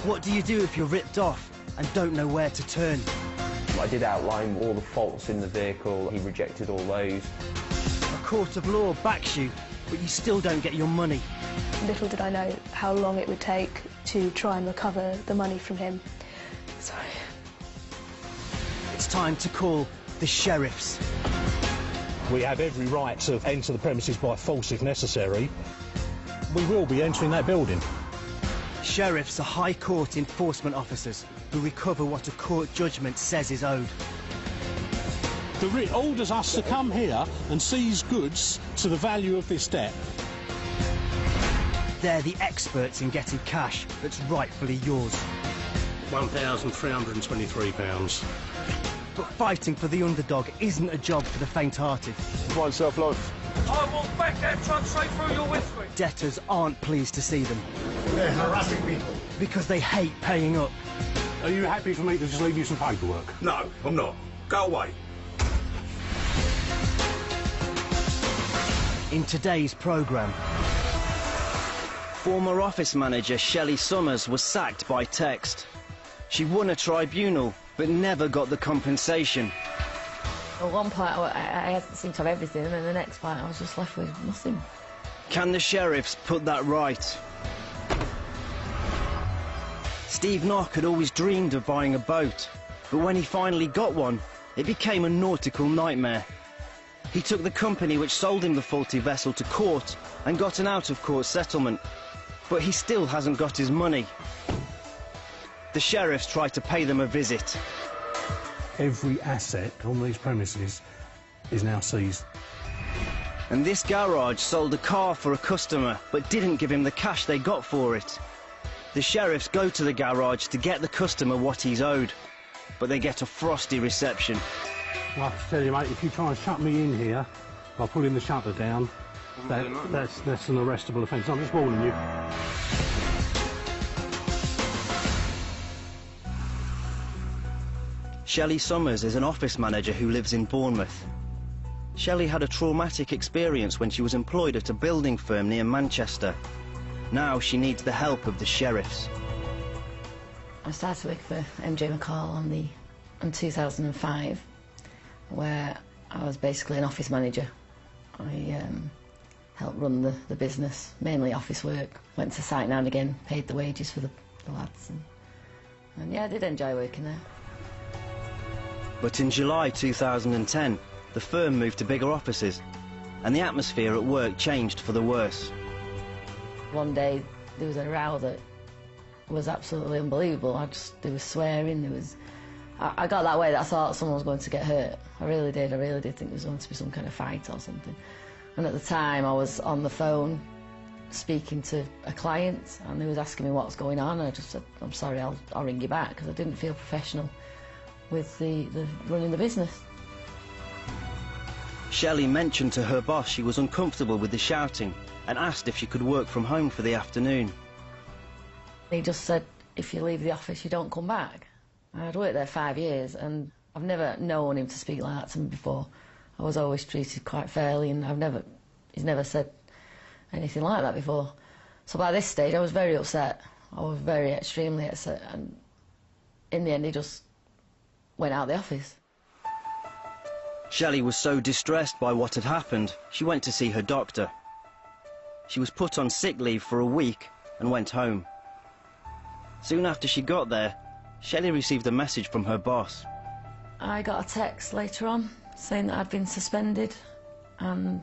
What do you do if you're ripped off and don't know where to turn? I did outline all the faults in the vehicle. He rejected all those. A court of law backs you, but you still don't get your money. Little did I know how long it would take to try and recover the money from him. Sorry. It's time to call the sheriffs. We have every right to enter the premises by force if necessary. We will be entering that building. Sheriffs are High Court enforcement officers who recover what a court judgment says is owed. The writ orders us to come here and seize goods to the value of this debt. They're the experts in getting cash that's rightfully yours. £1,323. But fighting for the underdog isn't a job for the faint-hearted. Provide self-life. I will back that truck straight through your windscreen. Debtors aren't pleased to see them. They're harassing people. Because they hate paying up. Are you happy for me to just leave you some paperwork? No, I'm not. Go away. In today's programme, former office manager Shelley Summers was sacked by text. She won a tribunal, but never got the compensation. At one point I seemed to have everything, and then the next point I was just left with nothing. Can the sheriffs put that right? Steve Knock had always dreamed of buying a boat, but when he finally got one, it became a nautical nightmare. He took the company which sold him the faulty vessel to court and got an out-of-court settlement, but he still hasn't got his money. The sheriffs tried to pay them a visit. Every asset on these premises is now seized. And this garage sold a car for a customer, but didn't give him the cash they got for it. The sheriffs go to the garage to get the customer what he's owed, but they get a frosty reception. I have to tell you, mate, if you try and shut me in here by pulling the shutter down, that's an arrestable offence. I'm just warning you. Shelley Summers is an office manager who lives in Bournemouth. Shelley had a traumatic experience when she was employed at a building firm near Manchester. Now she needs the help of the sheriffs. I started working for MJ McCall in 2005, where I was basically an office manager. I helped run the business, mainly office work. Went to site now and again, paid the wages for the lads, and yeah, I did enjoy working there. But in July 2010, the firm moved to bigger offices, and the atmosphere at work changed for the worse. One day there was a row that was absolutely unbelievable. There was swearing, I got that way that I thought someone was going to get hurt. I really did think there was going to be some kind of fight or something. And at the time I was on the phone speaking to a client, and he was asking me what's going on, and I just said, I'm sorry, I'll ring you back, because I didn't feel professional with the running the business. Shelley mentioned to her boss she was uncomfortable with the shouting and asked if she could work from home for the afternoon. He just said, if you leave the office, you don't come back. I'd worked there 5 years, and I've never known him to speak like that to me before. I was always treated quite fairly, and he's never said anything like that before. So by this stage, I was very upset. I was extremely upset, and in the end, he just went out of the office. Shelley was so distressed by what had happened, she went to see her doctor. She was put on sick leave for a week and went home. Soon after she got there, Shelley received a message from her boss. I got a text later on saying that I'd been suspended and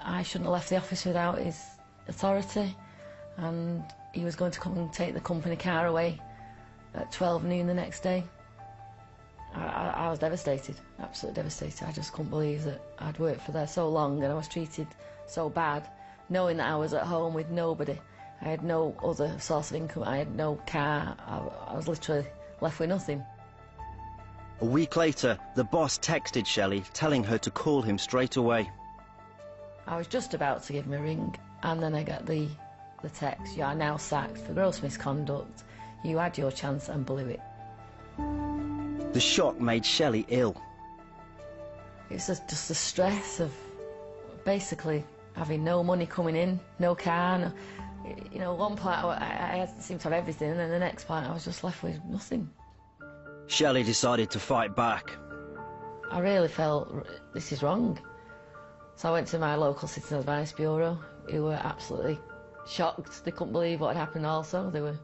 I shouldn't have left the office without his authority, and he was going to come and take the company car away at 12 noon the next day. I was devastated, absolutely devastated. I just couldn't believe that I'd worked for there so long and I was treated so bad, knowing that I was at home with nobody. I had no other source of income, I had no car, I was literally left with nothing. A week later, the boss texted Shelley, telling her to call him straight away. I was just about to give him a ring, and then I got the text, you are now sacked for gross misconduct. You had your chance and blew it. The shock made Shelley ill. It was just the stress of basically having no money coming in, no car, You know, one point I seemed to have everything, and then the next point I was just left with nothing. Shelley decided to fight back. I really felt this is wrong. So I went to my local Citizen Advice Bureau, who were absolutely shocked. They couldn't believe what had happened also. They were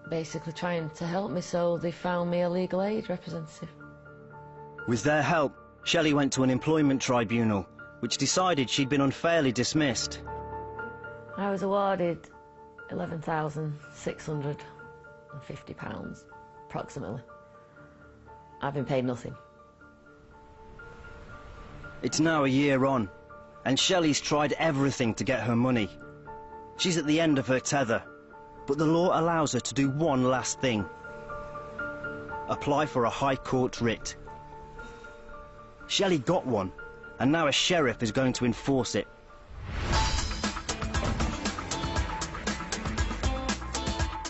basically trying to help me, so they found me a legal aid representative. With their help, Shelley went to an employment tribunal, which decided she'd been unfairly dismissed. I was awarded £11,650, approximately. I've been paid nothing. It's now a year on, and Shelley's tried everything to get her money. She's at the end of her tether, but the law allows her to do one last thing. Apply for a High Court writ. Shelley got one, and now a sheriff is going to enforce it.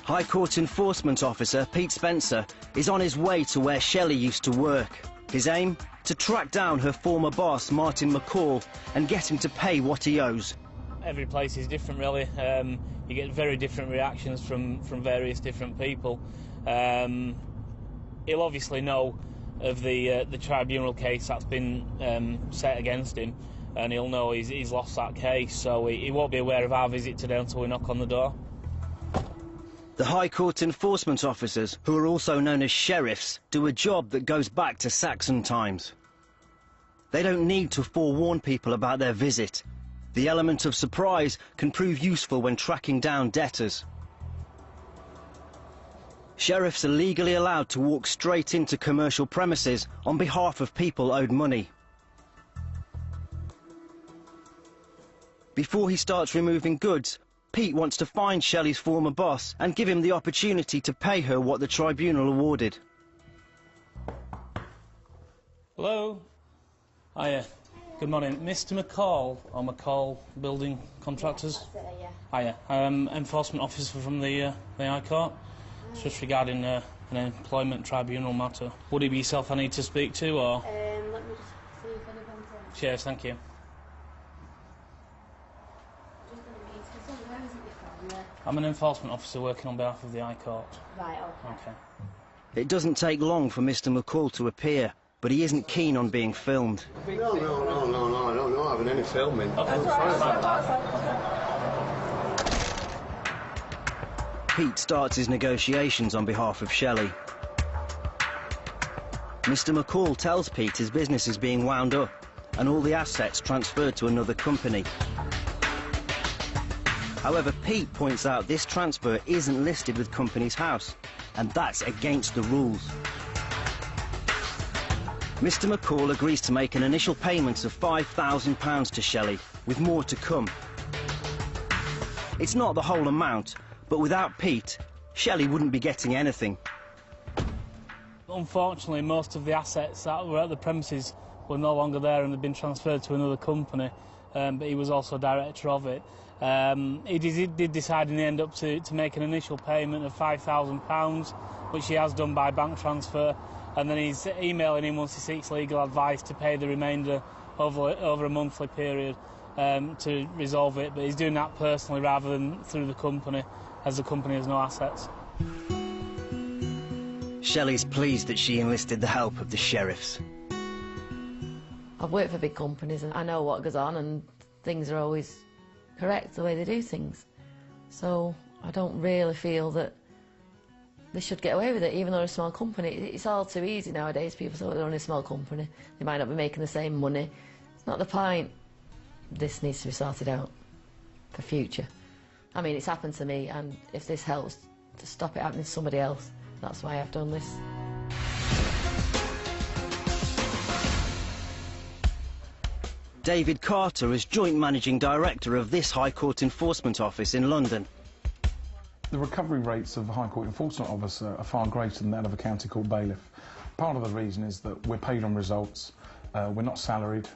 High Court Enforcement Officer Pete Spencer is on his way to where Shelley used to work. His aim? To track down her former boss, Martin McCall, and get him to pay what he owes. Every place is different, really. You get very different reactions from various different people. He'll obviously know of the tribunal case that's been set against him, and he'll know he's lost that case, so he won't be aware of our visit today until we knock on the door. The High Court enforcement officers, who are also known as sheriffs, do a job that goes back to Saxon times. They don't need to forewarn people about their visit. The element of surprise can prove useful when tracking down debtors. Sheriffs are legally allowed to walk straight into commercial premises on behalf of people owed money. Before he starts removing goods, Pete wants to find Shelley's former boss and give him the opportunity to pay her what the tribunal awarded. Hello? Hiya. Good morning. Mr. McCall, or McCall Building Contractors? Hiya. Enforcement officer from the High Court. It's just regarding an employment tribunal matter. Would it be yourself I need to speak to, or...? Let me just see if anyone's on. Cheers, thank you. I'm an enforcement officer working on behalf of the High Court. Right, okay. Okay. It doesn't take long for Mr. McCall to appear, but he isn't keen on being filmed. No, I don't know having any filming. Pete starts his negotiations on behalf of Shelley. Mr. McCall tells Pete his business is being wound up and all the assets transferred to another company. However, Pete points out this transfer isn't listed with Companies House, and that's against the rules. Mr. McCall agrees to make an initial payment of £5,000 to Shelley, with more to come. It's not the whole amount, but without Pete, Shelley wouldn't be getting anything. Unfortunately, most of the assets that were at the premises were no longer there and had been transferred to another company, but he was also director of it. He did decide in the end up to make an initial payment of £5,000, which he has done by bank transfer, and then he's emailing him once he seeks legal advice to pay the remainder over a monthly period to resolve it, but he's doing that personally rather than through the company, as the company has no assets. Shelley's pleased that she enlisted the help of the sheriffs. I've worked for big companies and I know what goes on, and things are always correct the way they do things. So I don't really feel that they should get away with it, even though they're a small company. It's all too easy nowadays. People say they're only a small company, they might not be making the same money. It's not the point. This needs to be sorted out for future. I mean, it's happened to me, and if this helps to stop it happening to somebody else, that's why I've done this. David Carter is Joint Managing Director of this High Court Enforcement Office in London. The recovery rates of a High Court Enforcement Officer are far greater than that of a County Court Bailiff. Part of the reason is that we're paid on results, we're not salaried,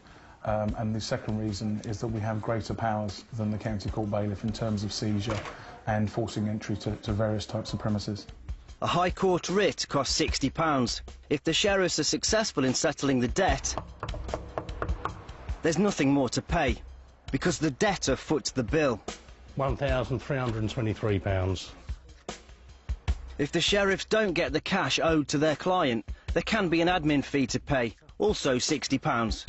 and the second reason is that we have greater powers than the County Court Bailiff in terms of seizure and forcing entry to various types of premises. A High Court writ costs £60. If the sheriffs are successful in settling the debt, there's nothing more to pay. because the debtor foots the bill. £1,323. If the sheriffs don't get the cash owed to their client, there can be an admin fee to pay, also £60.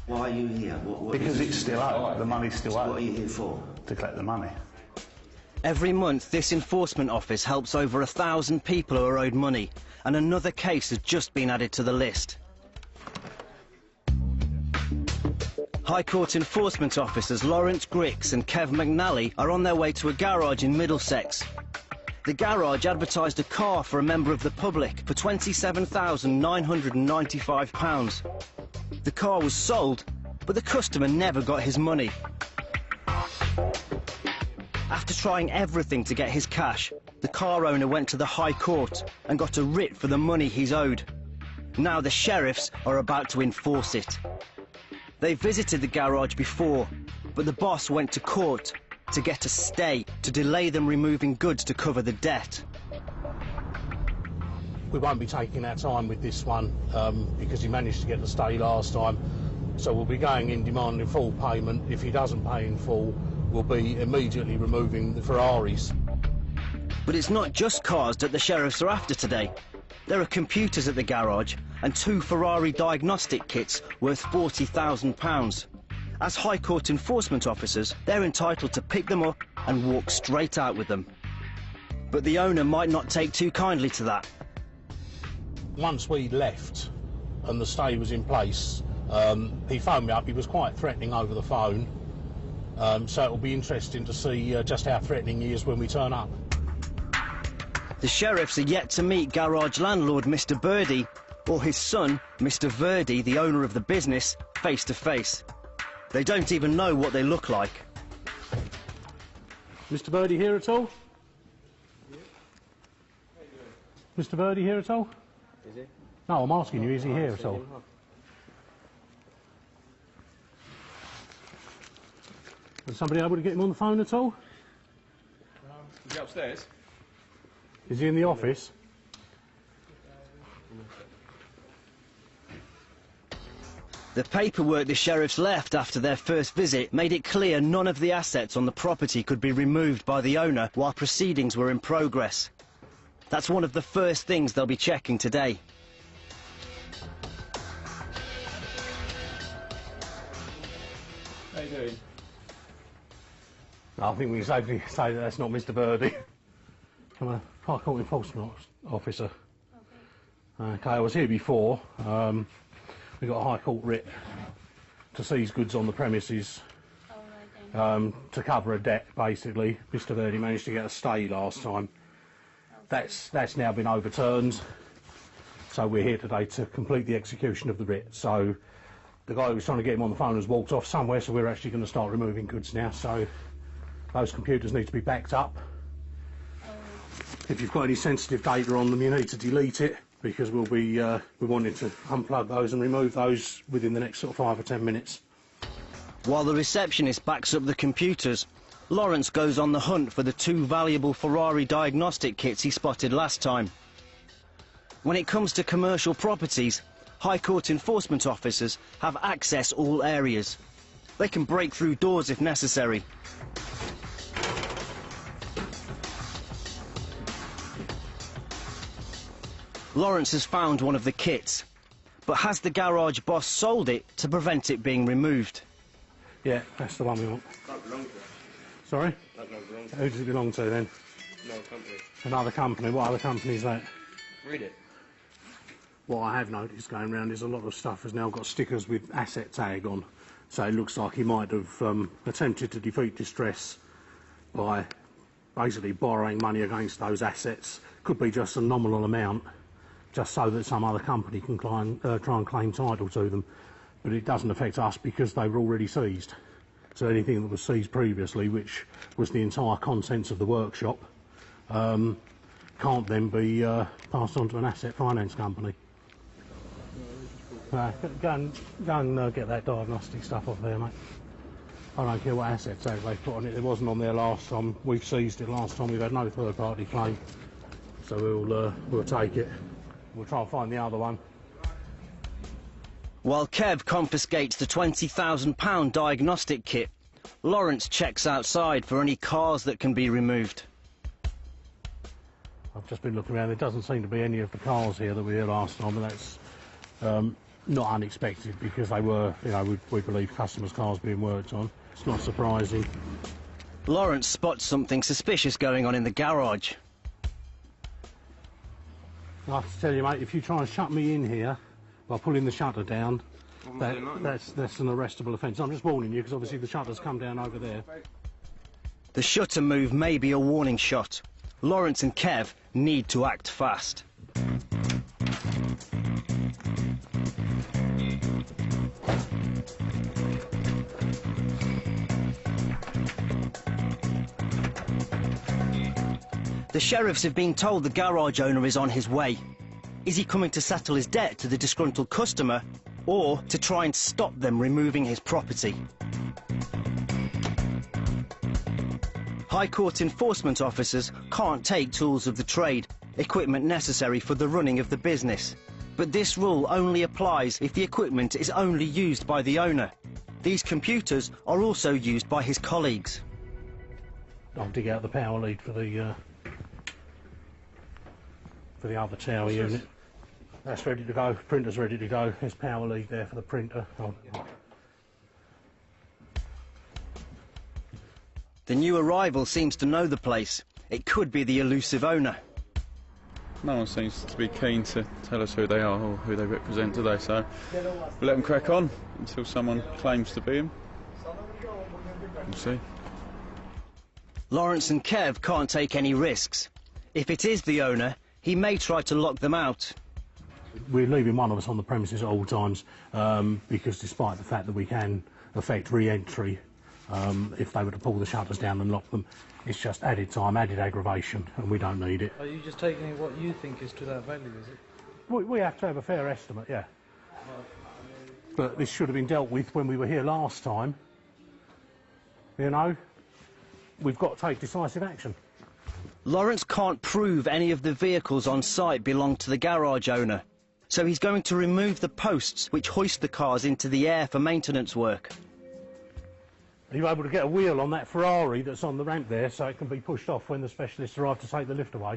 Why are you here? Because it's still owed. The money's still owed. What are you here for? To collect the money. Every month, this enforcement office helps over 1,000 people who are owed money, and another case has just been added to the list. High Court enforcement officers Lawrence Grix and Kev McNally are on their way to a garage in Middlesex. The garage advertised a car for a member of the public for £27,995. The car was sold, but the customer never got his money. After trying everything to get his cash, the car owner went to the High Court and got a writ for the money he's owed. Now the sheriffs are about to enforce it. They visited the garage before, but the boss went to court to get a stay to delay them removing goods to cover the debt. We won't be taking our time with this one because he managed to get the stay last time. So we'll be going in demanding full payment. If he doesn't pay in full, we'll be immediately removing the Ferraris. But it's not just cars that the sheriffs are after today. There are computers at the garage and 2 Ferrari diagnostic kits worth £40,000. As High Court enforcement officers, they're entitled to pick them up and walk straight out with them. But the owner might not take too kindly to that. Once we left and the stay was in place, he phoned me up. He was quite threatening over the phone. So it'll be interesting to see just how threatening he is when we turn up. The sheriffs are yet to meet garage landlord Mr. Birdie or his son, Mr. Verdi, the owner of the business, face to face. They don't even know what they look like. Mr. Birdie here at all? Yeah. Mr. Birdie here at all? Is he? No, I'm asking you, is he here at all? Is somebody able to get him on the phone at all? Is he upstairs? Is he in the office? The paperwork the sheriffs left after their first visit made it clear none of the assets on the property could be removed by the owner while proceedings were in progress. That's one of the first things they'll be checking today. How you doing? I think we can safely say that that's not Mr. Birdie. I'm a High Court enforcement officer. Okay, I was here before. We got a High Court writ to seize goods on the premises to cover a debt, basically. Mr. Verdi managed to get a stay last time. That's now been overturned. So we're here today to complete the execution of the writ. So the guy who was trying to get him on the phone has walked off somewhere, so we're actually going to start removing goods now. So those computers need to be backed up. If you've got any sensitive data on them, you need to delete it, because we'll be we're wanting to unplug those and remove those within the next sort of 5 or 10 minutes. While the receptionist backs up the computers, Lawrence goes on the hunt for the 2 valuable Ferrari diagnostic kits he spotted last time. When it comes to commercial properties, High Court enforcement officers have access all areas. They can break through doors if necessary. Lawrence has found one of the kits, but has the garage boss sold it to prevent it being removed? Yeah, that's the one we want. Don't belong to us. Sorry? That don't belong to us. Who does it belong to then? No company. Another company. What other company is that? Read it. What I have noticed going around is a lot of stuff has now got stickers with asset tag on, so it looks like he might have attempted to defeat distress by basically borrowing money against those assets. Could be just a nominal amount, just so that some other company can try and claim title to them. But it doesn't affect us because they were already seized. So anything that was seized previously, which was the entire contents of the workshop, can't then be passed on to an asset finance company. Go and get that diagnostic stuff off there, mate. I don't care what asset tag they put on it. It wasn't on there last time. We've seized it last time. We've had no third-party claim, so we'll take it. We'll try and find the other one. While Kev confiscates the £20,000 diagnostic kit, Lawrence checks outside for any cars that can be removed. I've just been looking around. There doesn't seem to be any of the cars here that were here last time, but that's not unexpected because they were, you know, we believe customers' cars being worked on. It's not surprising. Lawrence spots something suspicious going on in the garage. I have to tell you, mate, if you try and shut me in here by pulling the shutter down, that's an arrestable offence. I'm just warning you because obviously the shutter's come down over there. The shutter move may be a warning shot. Lawrence and Kev need to act fast. The sheriffs have been told the garage owner is on his way. Is he coming to settle his debt to the disgruntled customer, or to try and stop them removing his property? High Court enforcement officers can't take tools of the trade, equipment necessary for the running of the business. But this rule only applies if the equipment is only used by the owner. These computers are also used by his colleagues. I'll dig out the power lead for the other tower unit. That's ready to go. Printer's ready to go. There's power lead there for the printer. The new arrival seems to know the place. It could be the elusive owner. No one seems to be keen to tell us who they are or who they represent today, so we'll let them crack on until someone claims to be him. We'll see. Lawrence and Kev can't take any risks. If it is the owner, he may try to lock them out. We're leaving one of us on the premises at all times because despite the fact that we can affect re-entry if they were to pull the shutters down and lock them, it's just added time, added aggravation, and we don't need it. Are you just taking what you think is to that value, is it? We have to have a fair estimate, yeah. But this should have been dealt with when we were here last time. You know, we've got to take decisive action. Lawrence can't prove any of the vehicles on site belong to the garage owner, so he's going to remove the posts which hoist the cars into the air for maintenance work. Are you able to get a wheel on that Ferrari that's on the ramp there so it can be pushed off when the specialists arrive to take the lift away?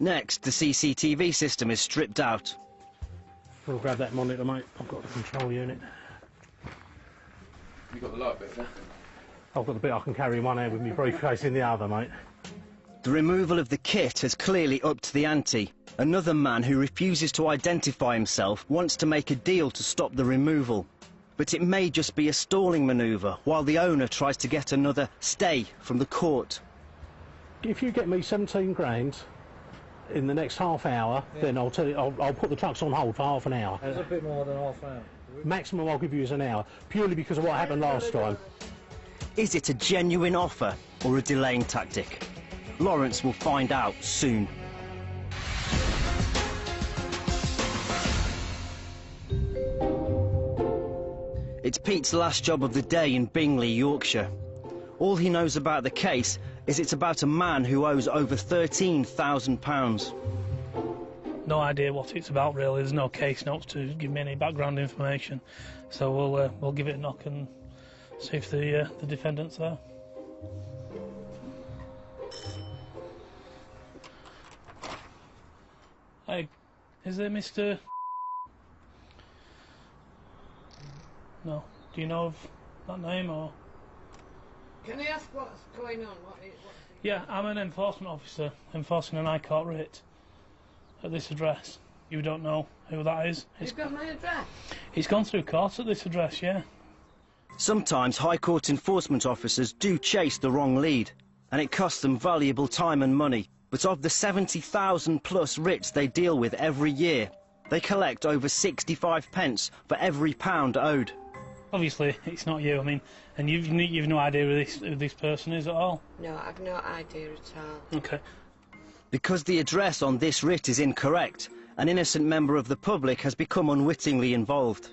Next, the CCTV system is stripped out. We'll grab that monitor, mate. I've got the control unit. You got the light bit there? I've got the bit I can carry in one hand with my briefcase in the other, mate. The removal of the kit has clearly upped the ante. Another man who refuses to identify himself wants to make a deal to stop the removal. But it may just be a stalling manoeuvre while the owner tries to get another stay from the court. If you get me 17 grand in the next half hour, then I'll tell you, I'll put the trucks on hold for half an hour. It's a bit more than half an hour. Maximum I'll give you is an hour, purely because of what happened last time. Is it a genuine offer or a delaying tactic? Lawrence will find out soon. It's Pete's last job of the day in Bingley, Yorkshire. All he knows about the case is it's about a man who owes over £13,000. No idea what it's about, really. There's no case notes to give me any background information. So we'll give it a knock and see if the defendant's there. Hey, is there Mr... No. Do you know of that name, or...? Can I ask what's going on? Yeah, I'm an enforcement officer enforcing an High Court writ at this address. You don't know who that is? You've got my address? It's gone through court at this address, yeah. Sometimes High Court enforcement officers do chase the wrong lead, and it costs them valuable time and money. But of the 70,000 plus writs they deal with every year, they collect over 65 pence for every pound owed. Obviously, it's not you, I mean, and you've no idea who this person is at all? No, I've no idea at all. OK. Because the address on this writ is incorrect, an innocent member of the public has become unwittingly involved.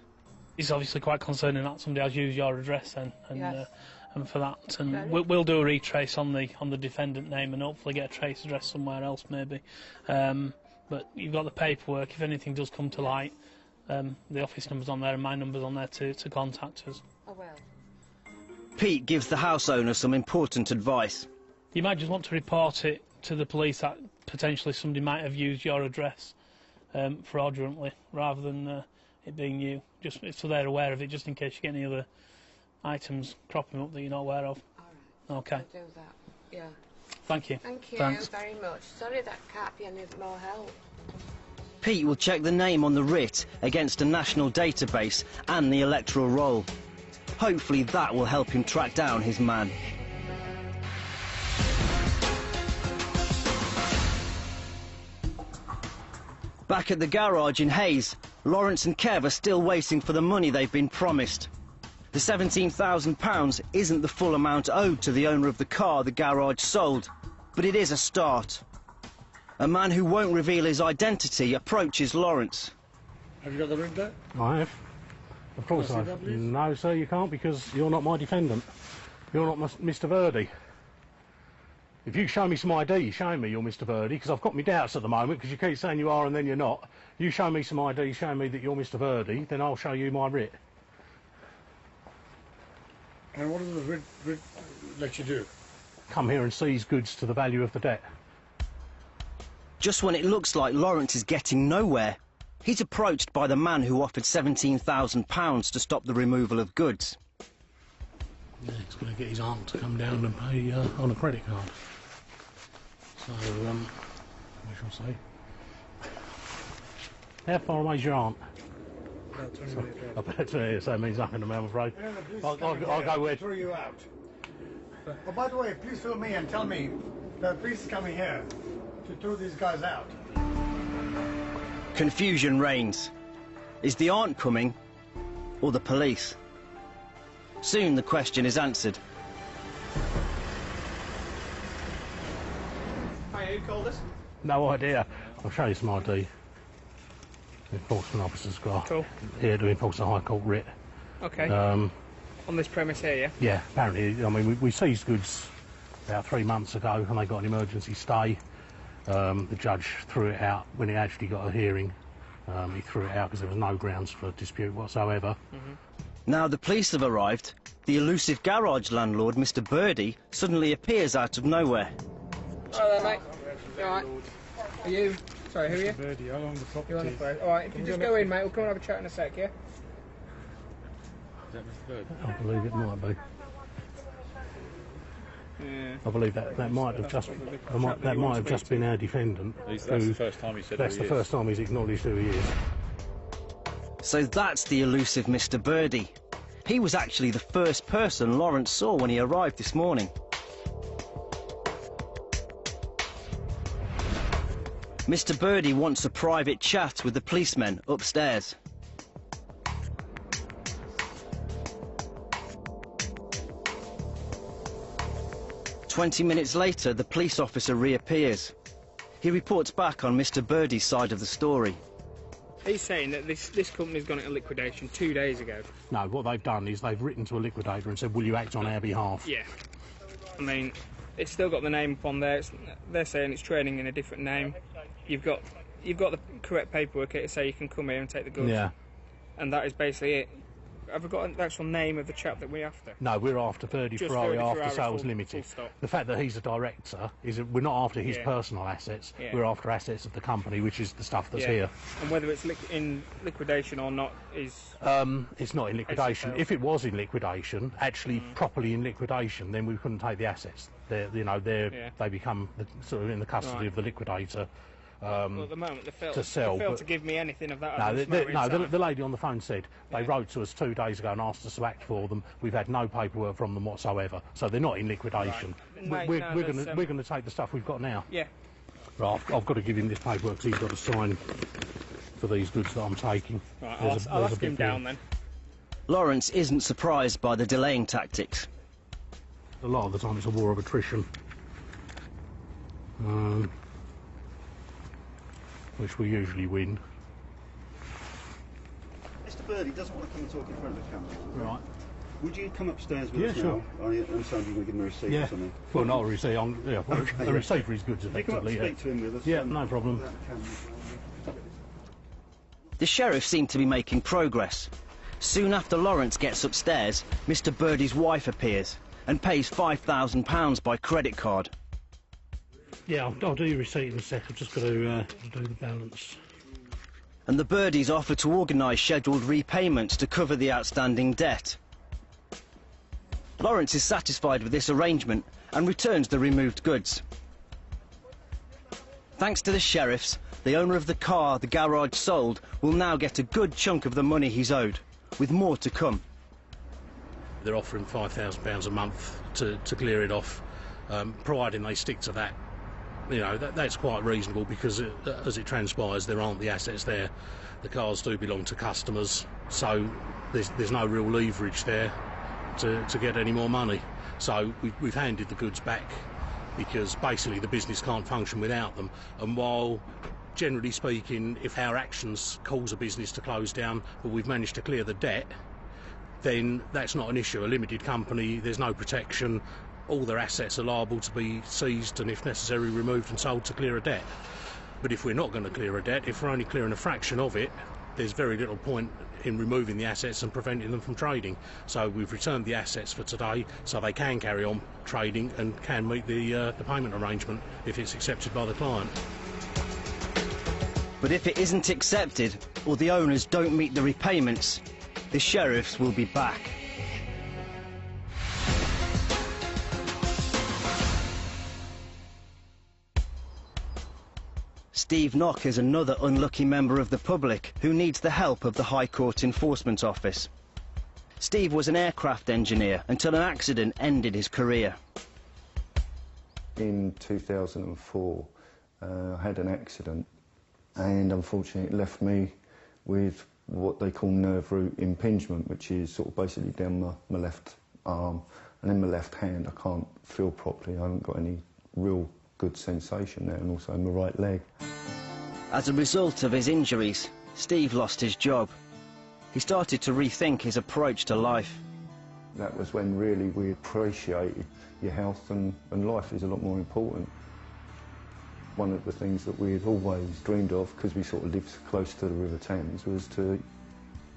It's obviously quite concerning that somebody has used your address then, and, yes. And for that, and we'll do a retrace on the defendant name and hopefully get a trace address somewhere else maybe. But you've got the paperwork. If anything does come to light, the office number's on there and my number's on there to contact us. Oh well. Pete gives the house owner some important advice. You might just want to report it to the police that potentially somebody might have used your address fraudulently, rather than it being you. Just so they're aware of it, just in case you get any other items cropping up that you're not aware of. All right. Okay. I'll do that. Yeah. Thank you. Thank you Thanks. very much. Sorry that can't be any more help. Pete will check the name on the writ against a national database and the electoral roll. Hopefully that will help him track down his man. Back at the garage in Hayes, Lawrence and Kev are still waiting for the money they've been promised. The £17,000 isn't the full amount owed to the owner of the car the garage sold, but it is a start. A man who won't reveal his identity approaches Lawrence. Have you got the ring there? I have. Of course I have. No, sir, you can't, because you're not my defendant. You're not Mr. Verdi. If you show me some ID, show me you're Mr. Verdi, because I've got my doubts at the moment, because you keep saying you are and then you're not. You show me some ID, show me that you're Mr. Verdi, then I'll show you my writ. And what does the writ let you do? Come here and seize goods to the value of the debt. Just when it looks like Lawrence is getting nowhere, he's approached by the man who offered £17,000 to stop the removal of goods. Yeah, he's going to get his aunt to come down and pay on a credit card. So, we shall see. How far away is your aunt? About 20 minutes. I bet so that means nothing to me, I'm afraid. I'll go with. Throw you out. Oh, by the way, please fill me and tell me the police is coming here to throw these guys out. Confusion reigns. Is the aunt coming, or the police? Soon the question is answered. Hi, who called us? No idea. I'll show you some ID. Enforcement officer's got here to enforce a High Court writ. Okay. On this premise here, yeah? Yeah, apparently. I mean, we seized goods about 3 months ago, and they got an emergency stay. The judge threw it out when he actually got a hearing. He threw it out because there was no grounds for dispute whatsoever. Now the police have arrived. The elusive garage landlord, Mr. Birdie, suddenly appears out of nowhere. Hello there, mate. You alright? Are you? Sorry, who are you? Birdie, I own the property. You're on the phone. Alright, if you just go in, mate, we'll come and have a chat in a sec, yeah? Is that Mr. Birdie? I believe it might be. Yeah. I believe that might have just been our defendant. That's the first time he said That's the first time he's acknowledged who he is. So that's the elusive Mr. Birdie. He was actually the first person Lawrence saw when he arrived this morning. Mr. Birdie wants a private chat with the policemen upstairs. "20 minutes later, the police officer reappears. He reports back on Mr. Birdie's side of the story. He's saying that this company's gone into liquidation 2 days ago. No, what they've done is they've written to a liquidator and said, will you act on our behalf? Yeah. I mean, it's still got the name up on there. They're saying it's trading in a different name. You've got the correct paperwork here to say you can come here and take the goods. Yeah. And that is basically it. Have we got an actual name of the chap that we're after? No, we're after Verdi Just Ferrari Verdi After Ferrari, Sales Limited. The fact that he's a director is that we're not after his personal assets. Yeah. We're after assets of the company, which is the stuff that's here. And whether it's in liquidation or not is... it's not in liquidation. If it was in liquidation, actually properly in liquidation, then we couldn't take the assets. They become sort of in the custody of the liquidator. Well, at the moment, they failed to give me anything of that. The lady on the phone said they wrote to us 2 days ago and asked us to act for them. We've had no paperwork from them whatsoever, so they're not in liquidation. Right. We're going to take the stuff we've got now. Yeah. Right, I've got to give him this paperwork because he's got to sign for these goods that I'm taking. Right, I'll ask him down then. Lawrence isn't surprised by the delaying tactics. A lot of the time it's a war of attrition. Which we usually win. Mr. Birdie doesn't want to come and talk in front of the camera. Right. Would you come upstairs with us sure. now? I understand you're going to give him a receipt or something. Well, not a receipt. A receipt for his goods, You come up effectively. and speak to him with us. Yeah, no problem. The sheriff seemed to be making progress. Soon after Lawrence gets upstairs, Mr. Birdie's wife appears and pays £5,000 by credit card. Yeah, I'll do your receipt in a sec. I've just got to do the balance. And the Birdies offer to organise scheduled repayments to cover the outstanding debt. Lawrence is satisfied with this arrangement and returns the removed goods. Thanks to the sheriffs, the owner of the car the garage sold will now get a good chunk of the money he's owed, with more to come. They're offering £5,000 a month to clear it off, providing they stick to that. You know, that's quite reasonable because, as it transpires, there aren't the assets there. The cars do belong to customers, so there's no real leverage there to get any more money. So we've handed the goods back because basically the business can't function without them. And while, generally speaking, if our actions cause a business to close down, but we've managed to clear the debt, then that's not an issue. A limited company, there's no protection. All their assets are liable to be seized and, if necessary, removed and sold to clear a debt. But if we're not going to clear a debt, if we're only clearing a fraction of it, there's very little point in removing the assets and preventing them from trading. So we've returned the assets for today so they can carry on trading and can meet the payment arrangement if it's accepted by the client. But if it isn't accepted, or the owners don't meet the repayments, the sheriffs will be back. Steve Knock is another unlucky member of the public who needs the help of the High Court Enforcement Office. Steve was an aircraft engineer until an accident ended his career. In 2004, I had an accident and unfortunately it left me with what they call nerve root impingement, which is sort of basically down my left arm, and in my left hand I can't feel properly. I haven't got any real good sensation there, and also in my right leg. As a result of his injuries, Steve lost his job. He started to rethink his approach to life. That was when really we appreciated your health, and life is a lot more important. One of the things that we had always dreamed of, because we sort of lived close to the River Thames, was to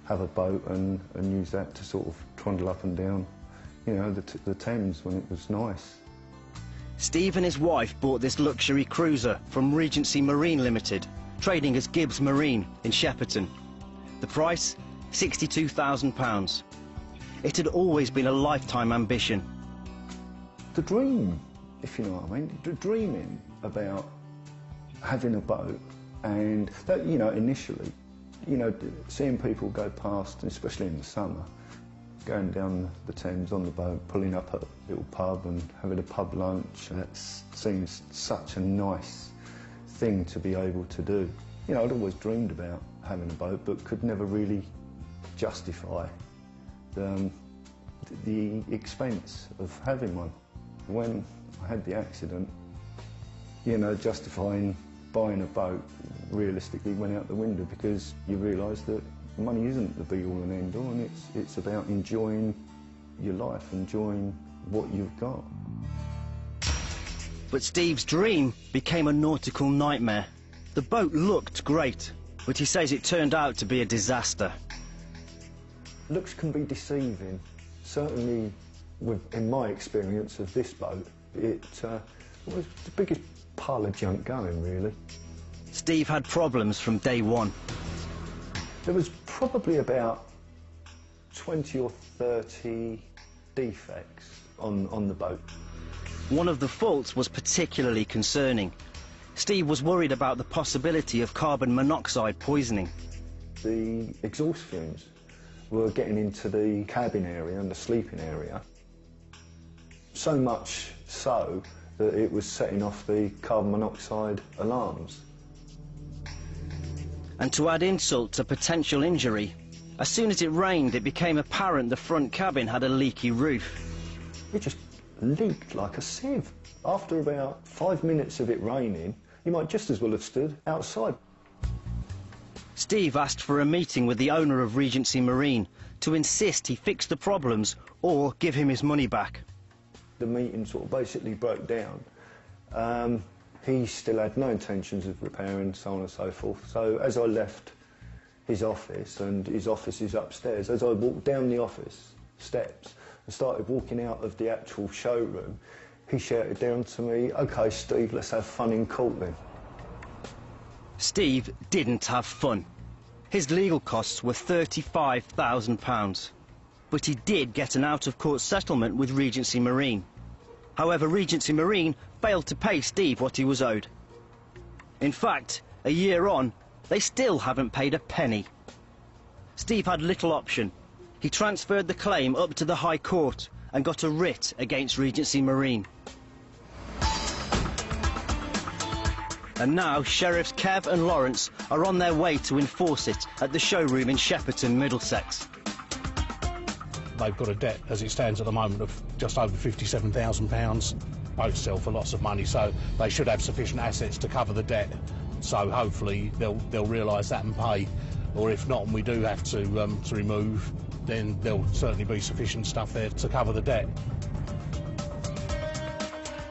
have a boat and use that to sort of trundle up and down, you know, the Thames when it was nice. Steve and his wife bought this luxury cruiser from Regency Marine Limited, trading as Gibbs Marine in Shepperton. The price? £62,000. It had always been a lifetime ambition. The dream, if you know what I mean, dreaming about having a boat, and that, you know, initially, you know, seeing people go past, especially in the summer, going down the Thames on the boat, pulling up at a little pub and having a pub lunch, that seems such a nice thing to be able to do. You know, I'd always dreamed about having a boat, but could never really justify the expense of having one. When I had the accident, you know, justifying buying a boat realistically went out the window, because you realise that money isn't the be-all and end-all, and it's about enjoying your life, enjoying what you've got. But Steve's dream became a nautical nightmare. The boat looked great, but he says it turned out to be a disaster. Looks can be deceiving. Certainly, in my experience of this boat, it was the biggest pile of junk going, really. Steve had problems from day one. There was probably about 20 or 30 defects on the boat. One of the faults was particularly concerning. Steve was worried about the possibility of carbon monoxide poisoning. The exhaust fumes were getting into the cabin area and the sleeping area, so much so that it was setting off the carbon monoxide alarms. And to add insult to potential injury, as soon as it rained, it became apparent the front cabin had a leaky roof. It just leaked like a sieve. After about 5 minutes of it raining, you might just as well have stood outside. Steve asked for a meeting with the owner of Regency Marine to insist he fix the problems or give him his money back. The meeting sort of basically broke down. He still had no intentions of repairing, so on and so forth. So as I left his office, and his office is upstairs. As I walked down the office steps and started walking out of the actual showroom, he shouted down to me, "OK, Steve, let's have fun in court then." Steve didn't have fun. His legal costs were £35,000, but he did get an out-of-court settlement with Regency Marine. However, Regency Marine failed to pay Steve what he was owed. In fact, a year on, they still haven't paid a penny. Steve had little option. He transferred the claim up to the High Court and got a writ against Regency Marine. And now Sheriffs Kev and Lawrence are on their way to enforce it at the showroom in Shepperton, Middlesex. They've got a debt, as it stands at the moment, of just over £57,000. Both sell for lots of money, so they should have sufficient assets to cover the debt. So hopefully they'll realise that and pay. Or if not, and we do have to remove, then there'll certainly be sufficient stuff there to cover the debt.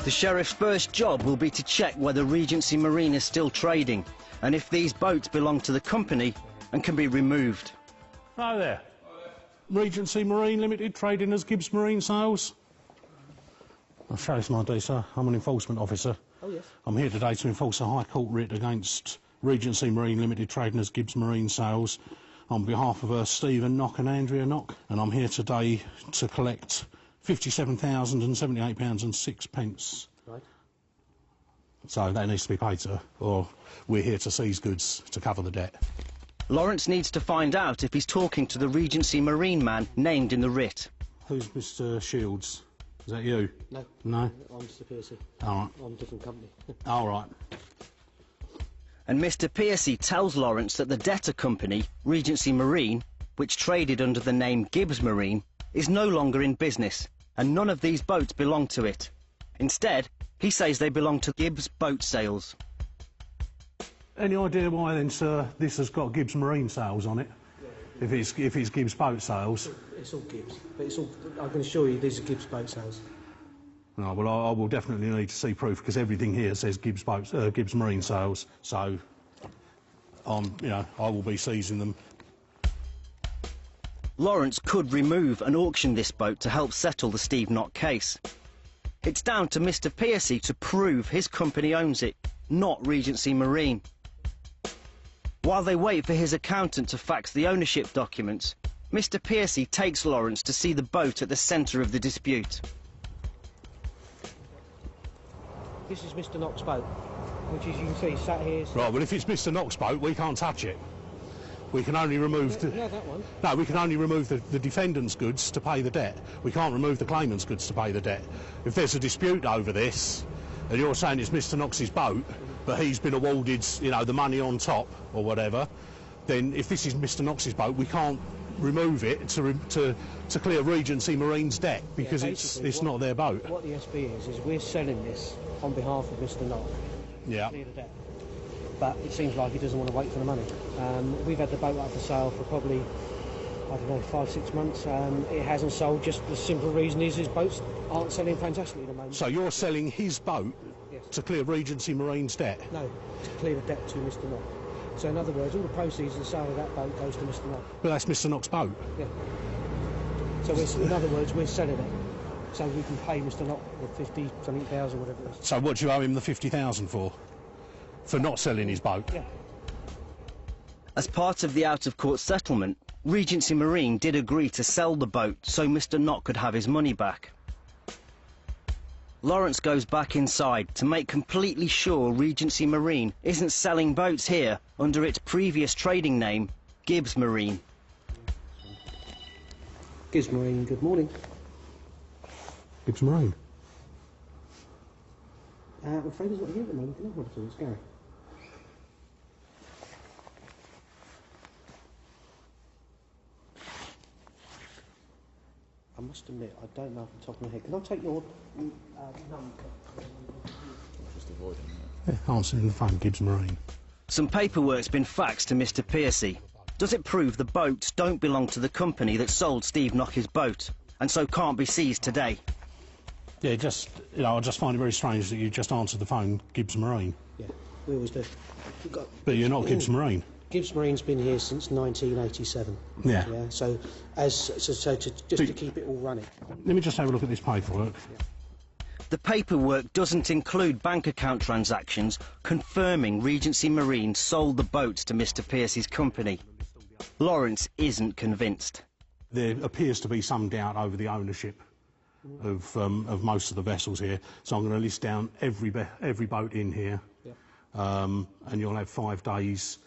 The Sheriff's first job will be to check whether Regency Marine is still trading, and if these boats belong to the company and can be removed. Hi there. Regency Marine Limited, trading as Gibbs Marine Sales. I'll show you my ID, sir. I'm an enforcement officer. Oh, yes. I'm here today to enforce a High Court writ against Regency Marine Limited, trading as Gibbs Marine Sales, on behalf of Stephen Knock and Andrea Knock, and I'm here today to collect £57,078.06. Right. So that needs to be paid, sir, or we're here to seize goods to cover the debt. Lawrence needs to find out if he's talking to the Regency Marine man named in the writ. Who's Mr. Shields? Is that you? No. No? I'm Mr. Piercy. All right. I'm a different company. All right. And Mr. Piercy tells Lawrence that the debtor company, Regency Marine, which traded under the name Gibbs Marine, is no longer in business, and none of these boats belong to it. Instead, he says they belong to Gibbs Boat Sales. Any idea why then, sir, this has got Gibbs Marine Sales on it? Yeah. If it's Gibbs Boat Sales? It's all Gibbs, but it's all, I can assure you these are Gibbs Boat Sales. No, well, I will definitely need to see proof, because everything here says Gibbs Marine Sales, so you know, I will be seizing them. Lawrence could remove and auction this boat to help settle the Steve Knock case. It's down to Mr. Piercy to prove his company owns it, not Regency Marine. While they wait for his accountant to fax the ownership documents, Mr. Piercy takes Lawrence to see the boat at the centre of the dispute. This is Mr. Knock's boat, which, as you can see, sat here. Right, well, if it's Mr. Knock's boat, we can't touch it. We can only remove the... No, that one. No, we can only remove the defendant's goods to pay the debt. We can't remove the claimant's goods to pay the debt. If there's a dispute over this, and you're saying it's Mr. Knox's boat, but he's been awarded, you know, the money on top or whatever, then if this is Mr. Knox's boat, we can't remove it to clear Regency Marine's debt, because it's not their boat. What the SB is we're selling this on behalf of Mr. Knock. Yeah. Clear the debt. But it seems like he doesn't want to wait for the money. We've had the boat up for sale for probably, I don't know, 5-6 months. It hasn't sold. Just the simple reason is his boats aren't selling fantastically at the moment. So you're selling his boat to clear Regency Marine's debt? No, to clear the debt to Mr. Knock. So in other words, all the proceeds of the sale of that boat goes to Mr. Knock. But that's Mr. Knock's boat? Yeah. So in other words, we're selling it, so we can pay Mr. Knock the 50-something thousand, whatever it is. So what do you owe him the 50,000 for? For not selling his boat? Yeah. As part of the out-of-court settlement, Regency Marine did agree to sell the boat so Mr. Knock could have his money back. Lawrence goes back inside to make completely sure Regency Marine isn't selling boats here under its previous trading name, Gibbs Marine. Gibbs Marine, good morning. Gibbs Marine? I'm afraid he's not here at the moment. Can I have one, please? Gary. I must admit, I don't know off the top of my head. Can I take your number? Just avoiding that. Yeah, answering the phone, Gibbs Marine. Some paperwork's been faxed to Mr. Piercy. Does it prove the boats don't belong to the company that sold Steve Knock his boat, and so can't be seized today? Yeah, I just find it very strange that you just answered the phone, Gibbs Marine. Yeah, we always do. But you're not Gibbs Marine? Gibbs Marine's been here since 1987. Yeah. So to keep it all running. Let me just have a look at this paperwork. The paperwork doesn't include bank account transactions confirming Regency Marine sold the boats to Mr. Pierce's company. Lawrence isn't convinced. There appears to be some doubt over the ownership of most of the vessels here, so I'm going to list down every boat in here, and you'll have 5 days.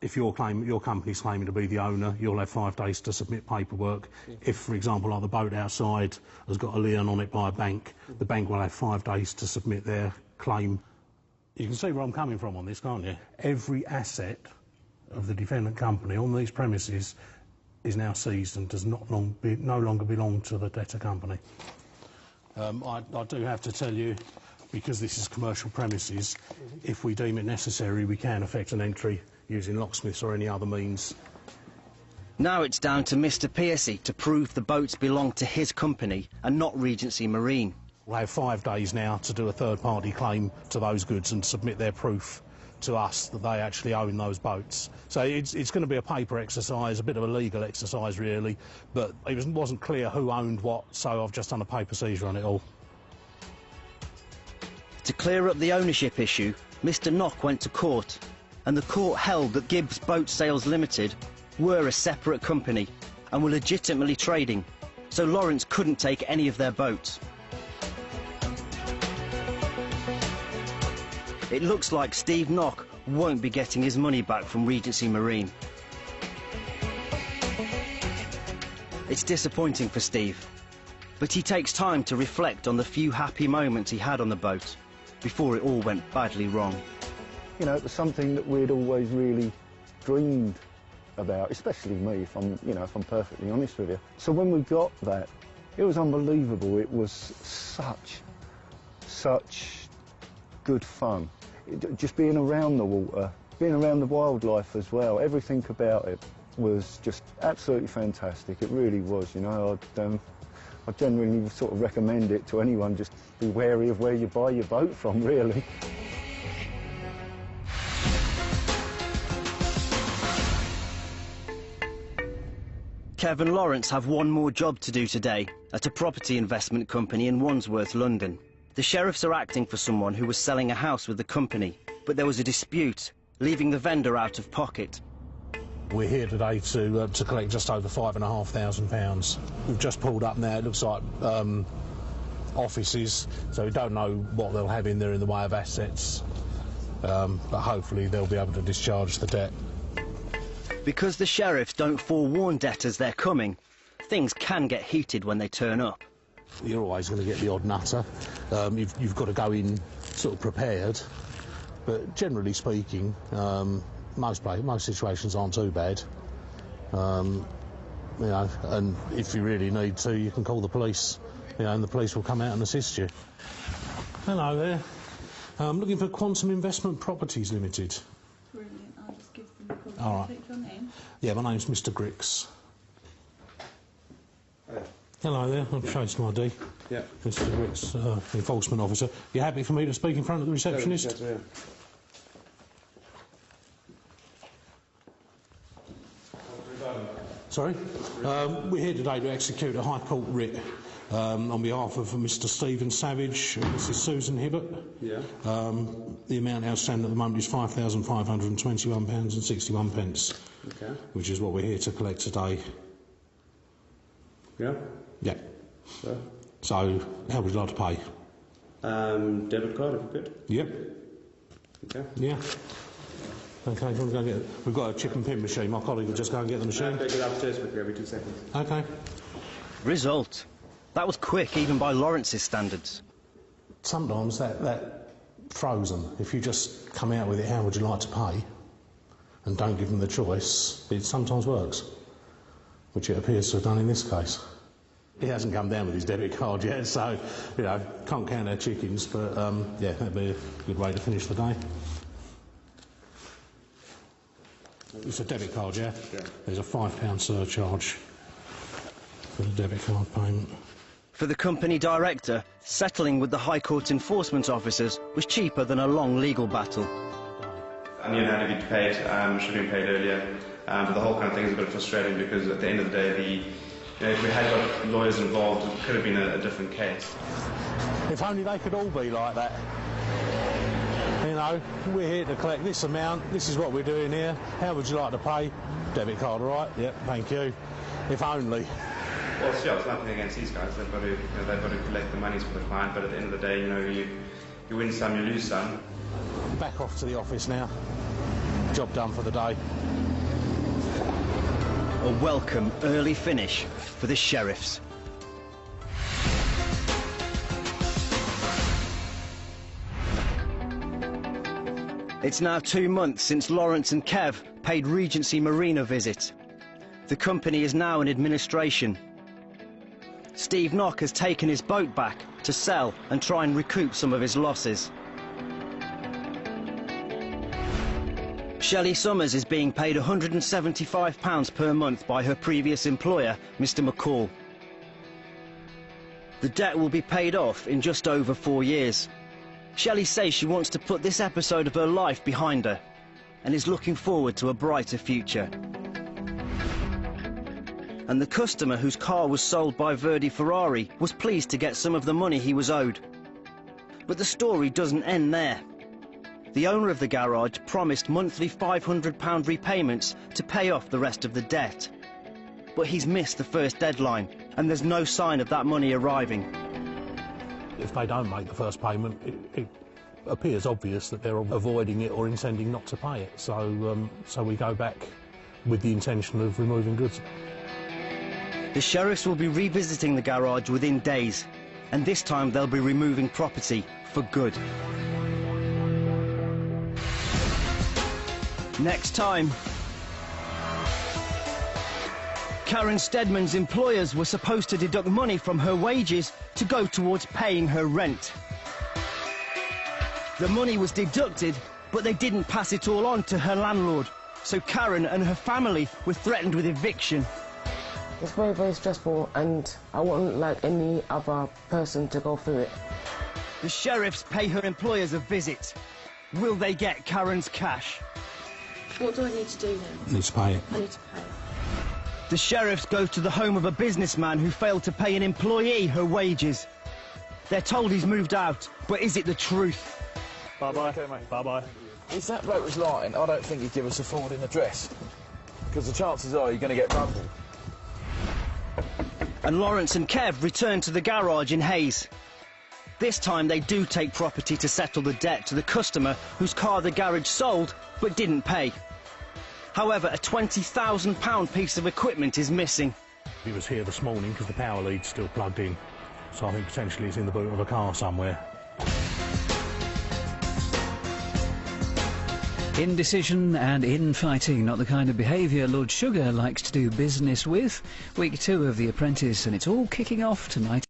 If your company's claiming to be the owner, you'll have 5 days to submit paperwork. If, for example, like the boat outside has got a lien on it by a bank, the bank will have 5 days to submit their claim. You can see where I'm coming from on this, can't you? Every asset of the defendant company on these premises is now seized and does no longer belong to the debtor company. I do have to tell you, because this is commercial premises, if we deem it necessary, we can effect an entry using locksmiths or any other means. Now it's down to Mr. Piercy to prove the boats belong to his company and not Regency Marine. We'll have 5 days now to do a third-party claim to those goods and submit their proof to us that they actually own those boats. So it's going to be a paper exercise, a bit of a legal exercise really, but it wasn't clear who owned what, so I've just done a paper seizure on it all. To clear up the ownership issue, Mr. Knock went to court, and the court held that Gibbs Boat Sales Limited were a separate company and were legitimately trading, so Lawrence couldn't take any of their boats. It looks like Steve Knock won't be getting his money back from Regency Marine. It's disappointing for Steve, but he takes time to reflect on the few happy moments he had on the boat before it all went badly wrong. You know, it was something that we'd always really dreamed about, especially me, if I'm perfectly honest with you. So when we got that, it was unbelievable. It was such good fun. Just being around the water, being around the wildlife as well, everything about it was just absolutely fantastic. It really was, you know. I genuinely sort of recommend it to anyone. Just be wary of where you buy your boat from, really. Kev and Lawrence have one more job to do today at a property investment company in Wandsworth, London. The sheriffs are acting for someone who was selling a house with the company, but there was a dispute, leaving the vendor out of pocket. We're here today to collect just over £5,500. We've just pulled up now. It looks like offices, so we don't know what they'll have in there in the way of assets, but hopefully they'll be able to discharge the debt. Because the sheriffs don't forewarn debtors they're coming, things can get heated when they turn up. You're always going to get the odd nutter. You've got to go in sort of prepared, but generally speaking, most situations aren't too bad. You know, and if you really need to, you can call the police, you know, and the police will come out and assist you. Hello there. I'm looking for Quantum Investment Properties Limited. Brilliant. I'll just give them a call. All right. Take your name. Yeah, my name's Mr. Grix. Hello there, I'm Chasing ID. Yeah. Mr. Grix, enforcement officer. You happy for me to speak in front of the receptionist? Yeah. Sorry? We're here today to execute a High Court writ on behalf of Mr. Stephen Savage and Mrs. Susan Hibbert. Yeah. The amount outstanding at the moment is £5,521.61, Okay. which is what we're here to collect today. Yeah. Yeah. So, So, how would you like to pay? debit card if you could. Yep. Okay. Yeah. Okay, do you want to go get it? We've got a chip and pin machine. My colleague will just go and get the machine. Take it upstairs quickly every 2 seconds. Okay. Result. That was quick, even by Lawrence's standards. Sometimes that throws them. If you just come out with it, how would you like to pay, and don't give them the choice, it sometimes works, which it appears to have done in this case. He hasn't come down with his debit card yet, so, you know, can't count our chickens, but, yeah, that'd be a good way to finish the day. It's a debit card, yeah? Yeah. There's a £5 surcharge for the debit card payment. For the company director, settling with the High Court enforcement officers was cheaper than a long legal battle. I knew it had to be paid, should have been paid earlier. But the whole kind of thing is a bit frustrating because at the end of the day, if we had got lawyers involved, it could have been a different case. If only they could all be like that. You know, we're here to collect this amount, this is what we're doing here, how would you like to pay? Debit card, all right? Yep, thank you. If only. Well, yeah, it's nothing against these guys. They've got to collect the monies for the client, but at the end of the day, you win some, you lose some. Back off to the office now. Job done for the day. A welcome early finish for the sheriffs. It's now 2 months since Lawrence and Kev paid Regency Marine a visit. The company is now in administration. Steve Knock has taken his boat back to sell and try and recoup some of his losses. Shelley Summers is being paid £175 per month by her previous employer, Mr. McCall. The debt will be paid off in just over 4 years. Shelley says she wants to put this episode of her life behind her and is looking forward to a brighter future. And the customer whose car was sold by Verdi Ferrari was pleased to get some of the money he was owed. But the story doesn't end there. The owner of the garage promised monthly £500 repayments to pay off the rest of the debt. But he's missed the first deadline, and there's no sign of that money arriving. If they don't make the first payment, it appears obvious that they're avoiding it or intending not to pay it. So we go back with the intention of removing goods. The sheriffs will be revisiting the garage within days, and this time they'll be removing property for good. Next time, Karen Stedman's employers were supposed to deduct money from her wages to go towards paying her rent. The money was deducted, but they didn't pass it all on to her landlord, so Karen and her family were threatened with eviction. It's very, very stressful, and I wouldn't like any other person to go through it. The sheriffs pay her employers a visit. Will they get Karen's cash? What do I need to do now? Need to pay it. I need to pay it. The sheriffs go to the home of a businessman who failed to pay an employee her wages. They're told he's moved out, but is it the truth? Bye-bye. Okay, mate. Bye-bye. If that bloke was lying, I don't think he'd give us a forwarding address. Because the chances are you're going to get bundled. And Lawrence and Kev return to the garage in Hayes. This time they do take property to settle the debt to the customer whose car the garage sold but didn't pay. However, a £20,000 piece of equipment is missing. He was here this morning because the power lead's still plugged in, so I think potentially it's in the boot of a car somewhere. Indecision and infighting, not the kind of behaviour Lord Sugar likes to do business with. Week 2 of The Apprentice, and it's all kicking off tonight.